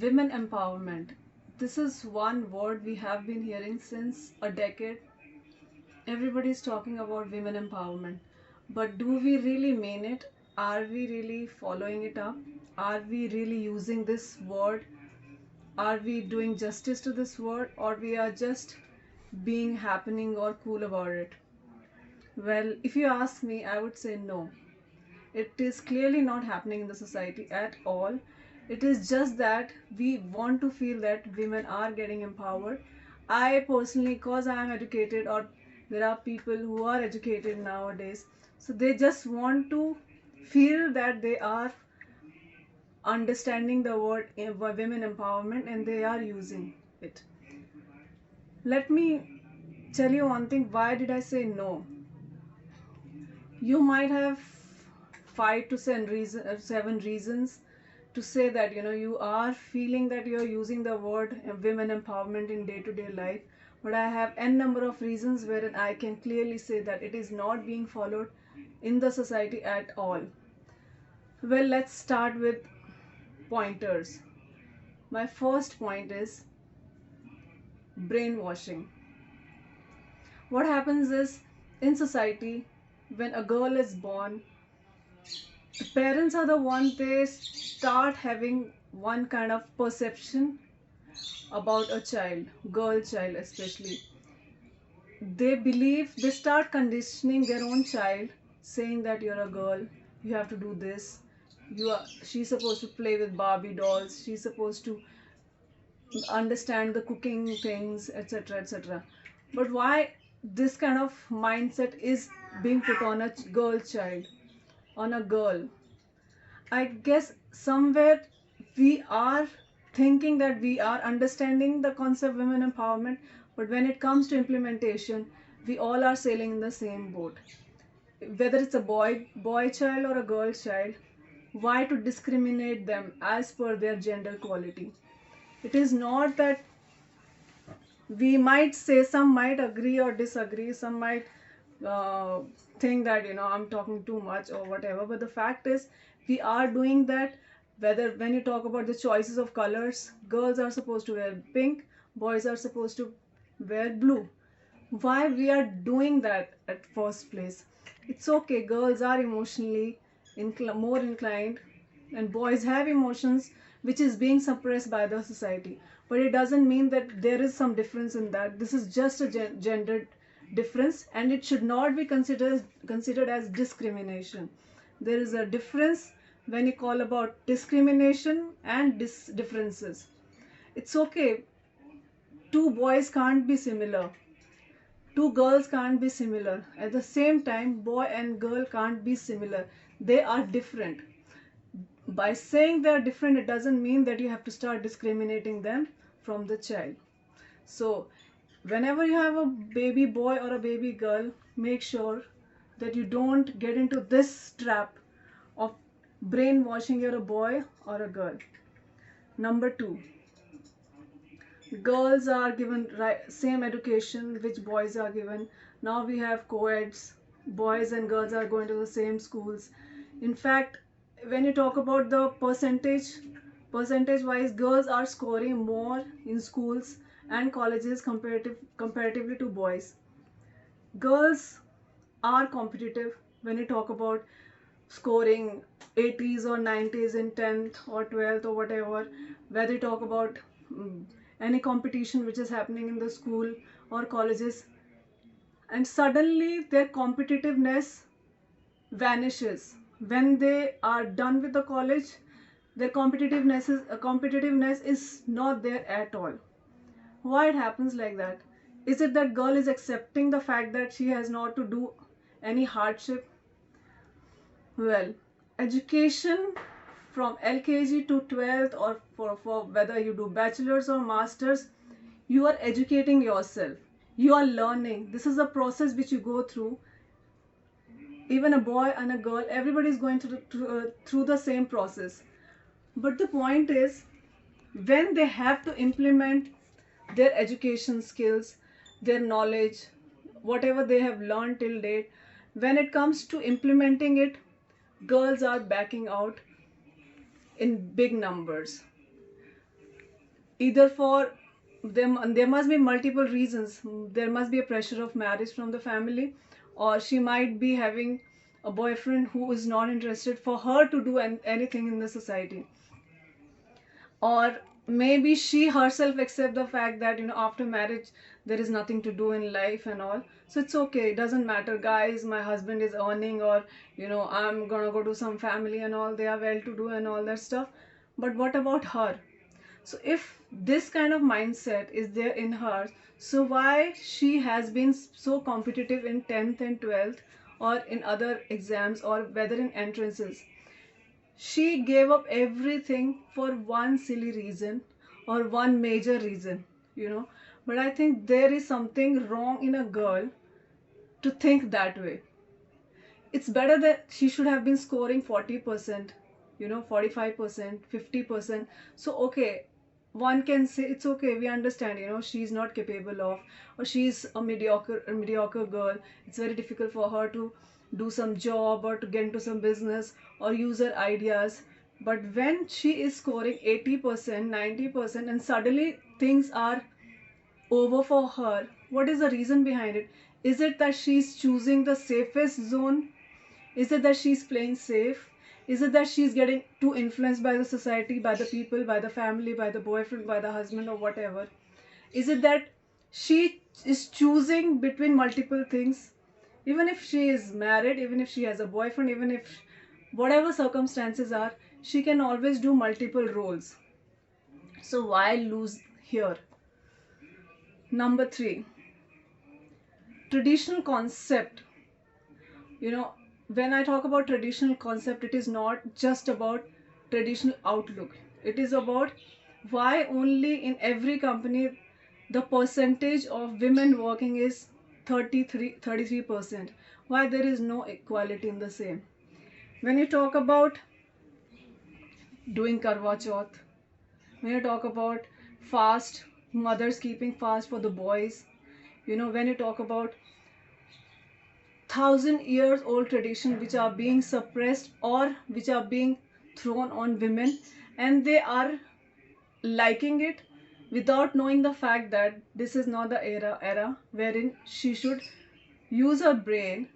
Women empowerment. This is one word we have been hearing since a decade. Everybody is talking about women empowerment. But do we really mean it? Are we really following it up? Are we really using this word? Are we doing justice to this word, or we are just being happening or cool about it? Well, if you ask me, I would say no. It is clearly not happening in the society at all. It is just that we want to feel that women are getting empowered. I personally, cause I am educated, or there are people who are educated nowadays, so they just want to feel that they are understanding the word women empowerment and they are using it. Let me tell you one thing. Why did I say no? You might have 7 reasons to say that you are feeling that you're using the word women empowerment in day-to-day life, but I have n number of reasons wherein I can clearly say that it is not being followed in the society at all. Well, let's start with pointers. My first point is brainwashing. What happens is, in society, when a girl is born, the parents are the one, they start having one kind of perception about a child, girl child especially. They believe, they start conditioning their own child, saying that you're a girl, you have to do this, she's supposed to play with Barbie dolls, she's supposed to understand the cooking things, etc., etc. But why this kind of mindset is being put on a girl child, on a girl? I guess somewhere we are thinking that we are understanding the concept women empowerment, but when it comes to implementation, we all are sailing in the same boat. Whether it's a boy child or a girl child, why to discriminate them as per their gender quality? It is not that, we might say, some might agree or disagree, some might uh, think that I'm talking too much or whatever, but the fact is we are doing that. Whether, when you talk about the choices of colors, girls are supposed to wear pink, boys are supposed to wear blue. Why we are doing that at first place? It's okay, girls are emotionally more inclined, and boys have emotions which is being suppressed by the society, but it doesn't mean that there is some difference in that. This is just a gendered difference, and it should not be considered as discrimination. There is a difference when you call about discrimination and differences. It's okay, two boys can't be similar, two girls can't be similar. At the same time, boy and girl can't be similar. They are different. By saying they're different, it doesn't mean that you have to start discriminating them from the child. So, whenever you have a baby boy or a baby girl, make sure that you don't get into this trap of brainwashing you're a boy or a girl. Number two, girls are given same education which boys are given. Now we have co-eds, boys and girls are going to the same schools. In fact, when you talk about the percentage wise, girls are scoring more in schools and colleges comparatively to boys. Girls are competitive when you talk about scoring 80s or 90s in 10th or 12th or whatever. Whether you talk about any competition which is happening in the school or colleges, and suddenly their competitiveness vanishes when they are done with the college. Their competitiveness is not there at all. Why it happens like that? Is it that girl is accepting the fact that she has not to do any hardship? Well, education from LKG to 12th, or for whether you do bachelor's or master's, you are educating yourself. You are learning. This is a process which you go through. Even a boy and a girl, everybody is going through the same process. But the point is, when they have to implement their education skills, their knowledge, whatever they have learned till date, when it comes to implementing it, girls are backing out in big numbers. either for them, there must be multiple reasons. There must be a pressure of marriage from the family, or she might be having a boyfriend who is not interested for her to do anything in the society, or maybe she herself accept the fact that after marriage there is nothing to do in life and all. So it's okay, it doesn't matter, guys, my husband is earning, or I'm gonna go to some family and all, they are well to do and all that stuff. But what about her? So if this kind of mindset is there in her, so why she has been so competitive in 10th and 12th, or in other exams, or whether in entrances? She gave up everything for one silly reason, or one major reason, you know. But I think there is something wrong in a girl to think that way. It's better that she should have been scoring 40%, 45%, 50%. So okay, one can say it's okay, we understand, she's not capable of, or she's a mediocre girl. It's very difficult for her to do some job, or to get into some business, or use her ideas. But when she is scoring 80%, 90%, and suddenly things are over for her, what is the reason behind it? Is it that she's choosing the safest zone? Is it that she's playing safe? Is it that she's getting too influenced by the society, by the people, by the family, by the boyfriend, by the husband, or whatever? Is it that she is choosing between multiple things? Even if she is married, even if she has a boyfriend, even if whatever circumstances are, she can always do multiple roles. So why lose here? Number three, traditional concept. you know when I talk about traditional concept, it is not just about traditional outlook. It is about why only in every company the percentage of women working is 33%. Why there is no equality in the same? When you talk about doing karwa chauth, when you talk about fast, mothers keeping fast for the boys, when you talk about 1,000 years old tradition which are being suppressed, or which are being thrown on women, and they are liking it without knowing the fact that this is not the era wherein she should use her brain,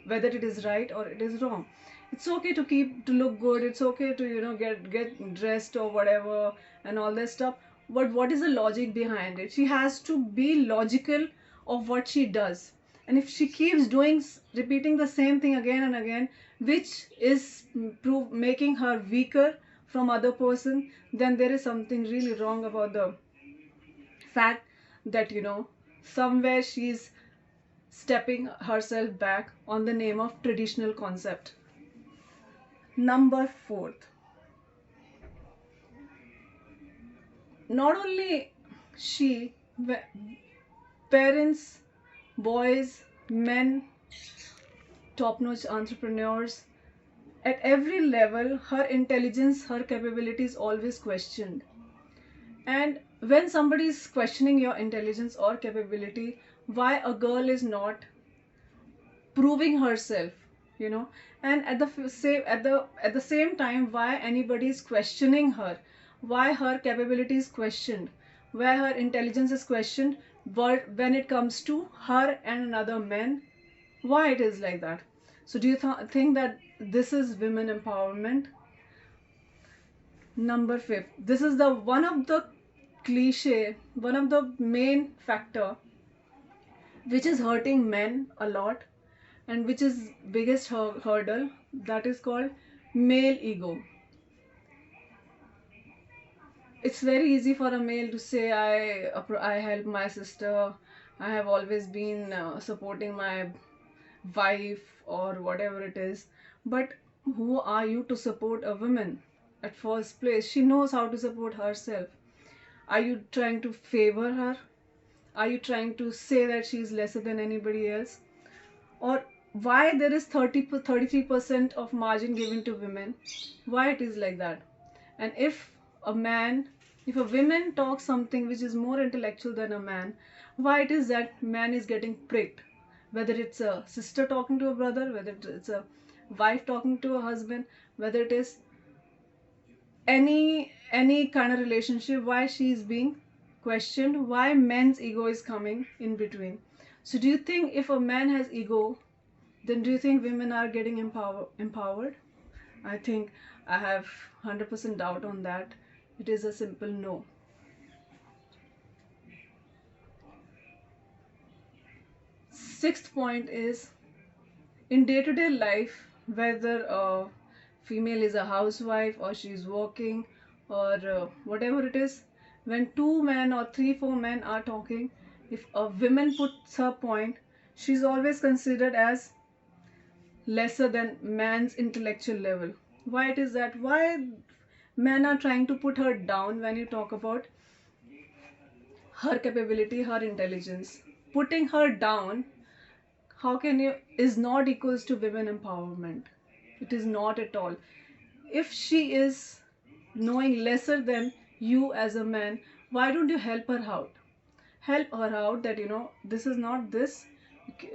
whether it is right or it is wrong. It's okay to look good, it's okay to get dressed or whatever, and all that stuff. But what is the logic behind it? She has to be logical of what she does. And if she keeps repeating the same thing again and again, which is making her weaker from other person, then there is something really wrong about the fact that somewhere she's stepping herself back on the name of traditional concept. Number fourth, not only she, parents, boys, men, top-notch entrepreneurs, at every level, her intelligence, her capability is always questioned. And when somebody is questioning your intelligence or capability, why a girl is not proving herself, you know and at the same time, why anybody is questioning her, why her capability is questioned, why her intelligence is questioned, but when it comes to her and another man, why it is like that? So do you think that this is women empowerment? Number fifth, this is the one of the cliche, one of the main factor which is hurting men a lot, and which is biggest hurdle, that is called male ego. It's very easy for a male to say, I help my sister, I have always been supporting my wife, or whatever it is. But who are you to support a woman? At first place, she knows how to support herself. Are you trying to favor her? Are you trying to say that she is lesser than anybody else? Or why there is 33% of margin given to women? Why it is like that? And a man if a woman talks something which is more intellectual than a man, why it is that man is getting pricked? Whether it's a sister talking to a brother, whether it's a wife talking to a husband, whether it is any kind of relationship, why she is being questioned, why men's ego is coming in between. So do you think if a man has ego, then do you think women are getting empowered? I think I have 100% doubt on that. It is a simple no. Sixth point is, in day-to-day life, whether a female is a housewife or she's working or whatever it is, when two men or three four men are talking, if a woman puts her point, she's always considered as lesser than man's intellectual level. Why it is that? Why men are trying to put her down when you talk about her capability, her intelligence? Putting her down, how can you, is not equals to women empowerment. It is not at all. If she is knowing lesser than you as a man, why don't you help her out? Help her out that, this is not this,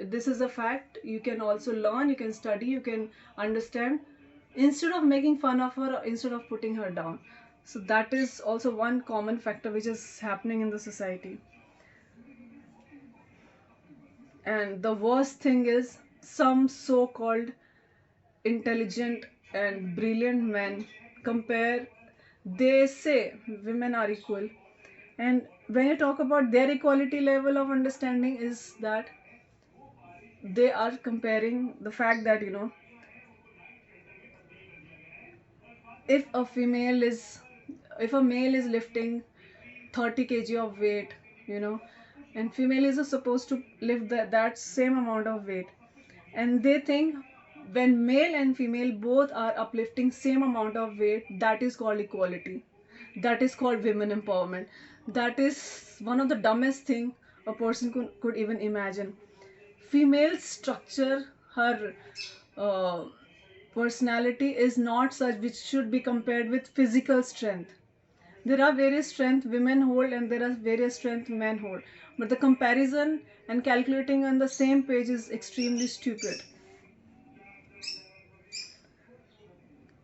this is a fact, you can also learn, you can study, you can understand, instead of making fun of her, instead of putting her down. So that is also one common factor which is happening in the society. And the worst thing is, some so-called intelligent and brilliant men compare, they say women are equal, and when you talk about their equality level of understanding, is that they are comparing the fact that, if a female is if a male is lifting 30 kg of weight, you know and female is supposed to lift that same amount of weight, and they think when male and female both are uplifting same amount of weight, that is called equality, that is called women empowerment. That is one of the dumbest thing a person could even imagine. Female structure, her uh, personality is not such which should be compared with physical strength. There are various strength women hold and there are various strength men hold, but the comparison and calculating on the same page is extremely stupid.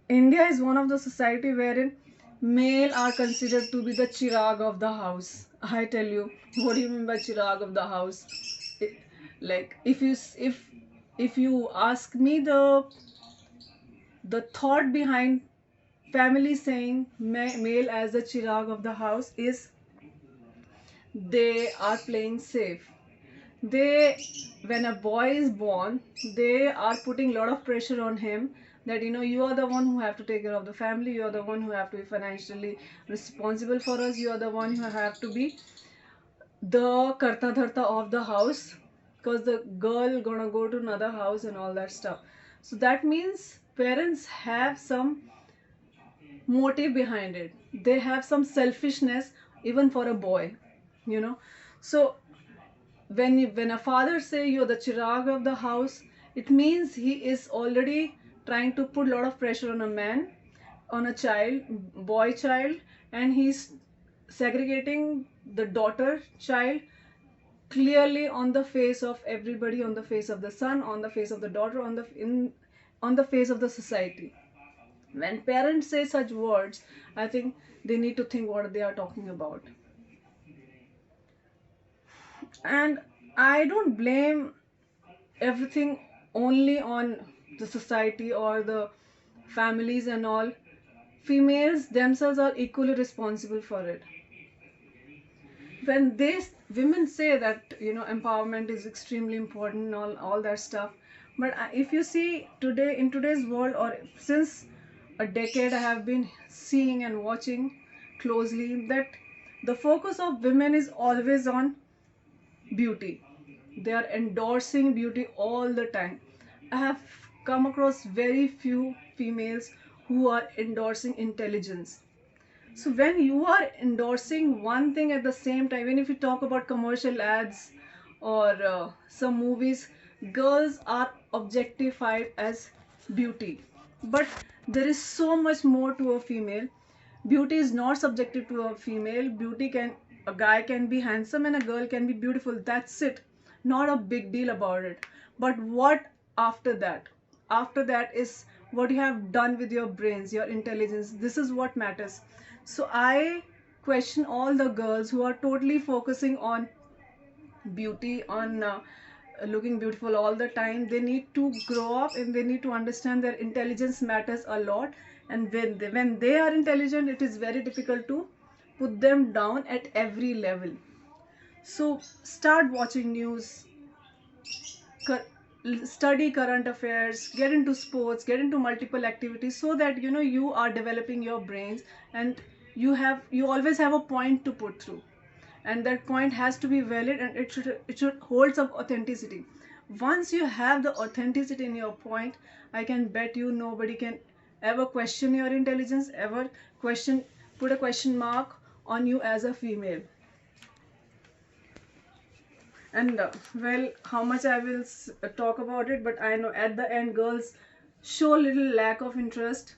India is one of the society wherein male are considered to be the chirag of the house. I tell you, what do you mean by chirag of the house? It, like, if you ask me, the thought behind family saying male as the chirag of the house is, they are playing safe. They, when a boy is born, they are putting a lot of pressure on him that, you are the one who have to take care of the family, you are the one who have to be financially responsible for us, you are the one who have to be the karta dharta of the house, because the girl gonna go to another house and all that stuff. So that means parents have some motive behind it, they have some selfishness even for a boy, you know so when a father say you're the chirag of the house, it means he is already trying to put a lot of pressure on a man, on a child, boy child, and he's segregating the daughter child clearly on the face of everybody, on the face of the son, on the face of the daughter, on the face of the society. When parents say such words, I think they need to think what they are talking about. And I don't blame everything only on the society or the families and all. Females themselves are equally responsible for it. When they women say that, empowerment is extremely important and all that stuff, but if you see today, in today's world, or since a decade, I have been seeing and watching closely that the focus of women is always on beauty. They are endorsing beauty all the time. I have come across very few females who are endorsing intelligence. So when you are endorsing one thing at the same time, even if you talk about commercial ads or some movies, girls are objectified as beauty. But there is so much more to a female. Beauty is not subjective to a female. Beauty can, a guy can be handsome and a girl can be beautiful. That's it. Not a big deal about it. But what after that? After that is what you have done with your brains, your intelligence. This is what matters. So I question all the girls who are totally focusing on beauty, on looking beautiful all the time. They need to grow up and they need to understand their intelligence matters a lot. And when they are intelligent, it is very difficult to put them down at every level. So start watching news, study current affairs, get into sports, get into multiple activities, so that you are developing your brains, and you always have a point to put through, and that point has to be valid, and it should hold some authenticity. Once you have the authenticity in your point, I can bet you nobody can ever question your intelligence, ever question put a question mark on you as a female. And well, how much I will talk about it, but I know at the end girls show little lack of interest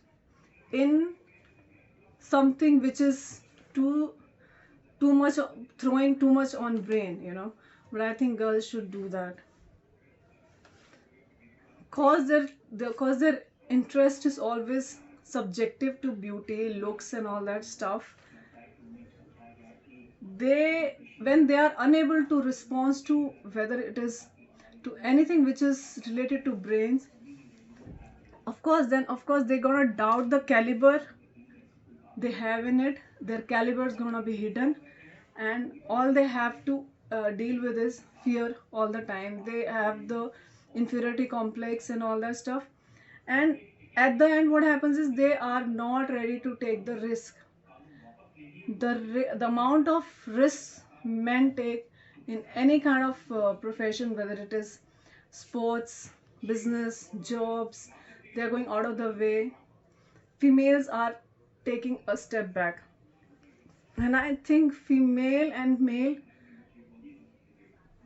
in something which is too too much, throwing too much on brain. But I think girls should do that, cause their interest is always subjective to beauty, looks, and all that stuff. They When they are unable to respond to whether it is to anything which is related to brains, of course they're gonna doubt the caliber they have in it. Their caliber is gonna be hidden, and all they have to deal with is fear all the time. They have the inferiority complex and all that stuff, and at the end what happens is they are not ready to take the risk. The amount of risks men take in any kind of profession, whether it is sports, business, jobs, they are going out of the way. Females are taking a step back, and I think female and male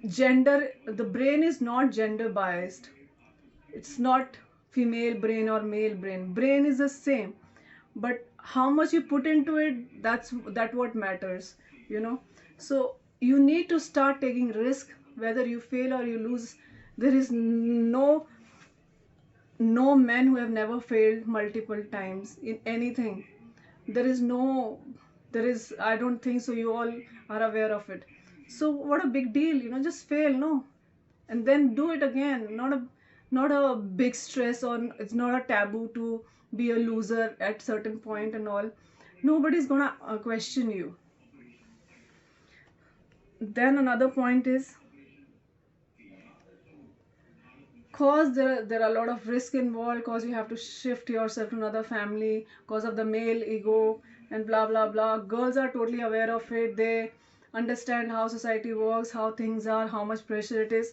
gender, the brain is not gender biased. It's not female brain or male brain is the same, but how much you put into it, that what matters you know So you need to start taking risk, whether you fail or you lose. There is no men who have never failed multiple times in anything. There is no there is I don't think so. You all are aware of it. So what a big deal, just fail, no, and then do it again. Not a big stress, or it's not a taboo to be a loser at certain point and all. Nobody's gonna question you. Then another point is, cause there are a lot of risk involved, cause you have to shift yourself to another family, cause of the male ego and blah blah blah. Girls are totally aware of it. They understand how society works, how things are, how much pressure it is.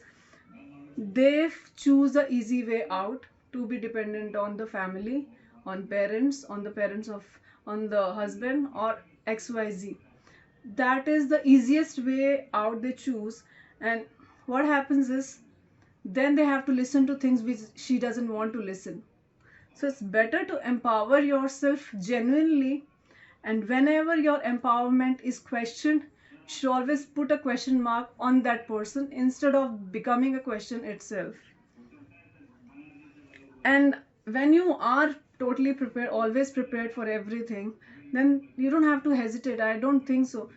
They choose the easy way out, to be dependent on the family, on parents, on the husband, or XYZ. That is the easiest way out they choose. And what happens is, then they have to listen to things which she doesn't want to listen. So it's better to empower yourself genuinely, and whenever your empowerment is questioned, you should always put a question mark on that person instead of becoming a question itself. And when you are totally prepared, always prepared for everything, then you don't have to hesitate. I don't think so.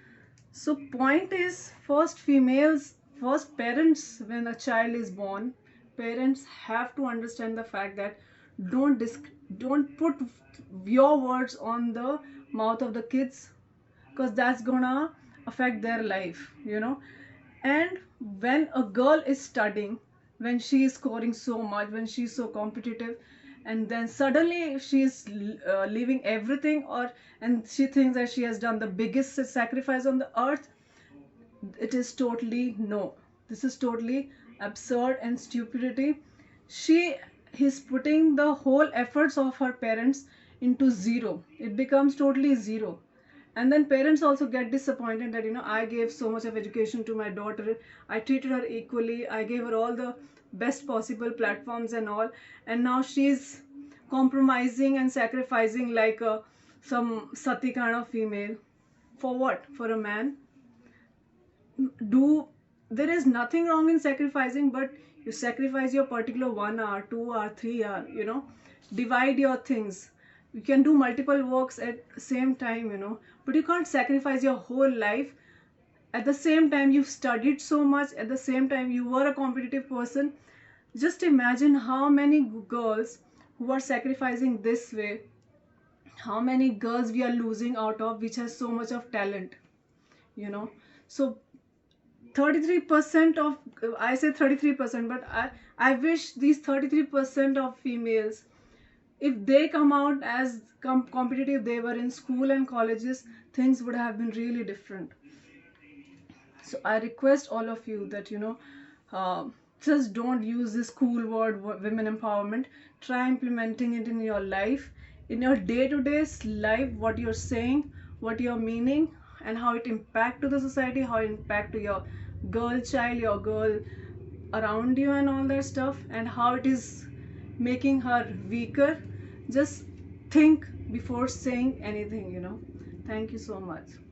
So point is, first parents, when a child is born, parents have to understand the fact that don't put your words on the mouth of the kids, because that's gonna affect their life. And when a girl is studying, when she is scoring so much, when she's so competitive, and then suddenly she's leaving everything, and she thinks that she has done the biggest sacrifice on the earth, it is totally no. This is totally absurd and stupidity. She is putting the whole efforts of her parents into zero. It becomes totally zero. And then parents also get disappointed that I gave so much of education to my daughter. I treated her equally. I gave her all the best possible platforms and all, and now she's compromising and sacrificing like some sati kind of female. For what? For a man? Do there is nothing wrong in sacrificing, but you sacrifice your particular 1 hour, 2 hour, 3 hour, divide your things. You can do multiple works at the same time, but you can't sacrifice your whole life. At the same time you've studied so much, at the same time you were a competitive person. Just imagine how many girls who are sacrificing this way, how many girls we are losing out of, which has so much of talent, you know so 33% of, I say 33%, but I wish these 33% of females, if they come out as competitive they were in school and colleges, things would have been really different. So I request all of you that, uh, just don't use this cool word women empowerment. Try implementing it in your life, in your day-to-day life, what you're saying, what you're meaning, and how it impact to the society, how it impact to your girl child, your girl around you, and all that stuff, and how it is making her weaker. Just think before saying anything. Thank you so much.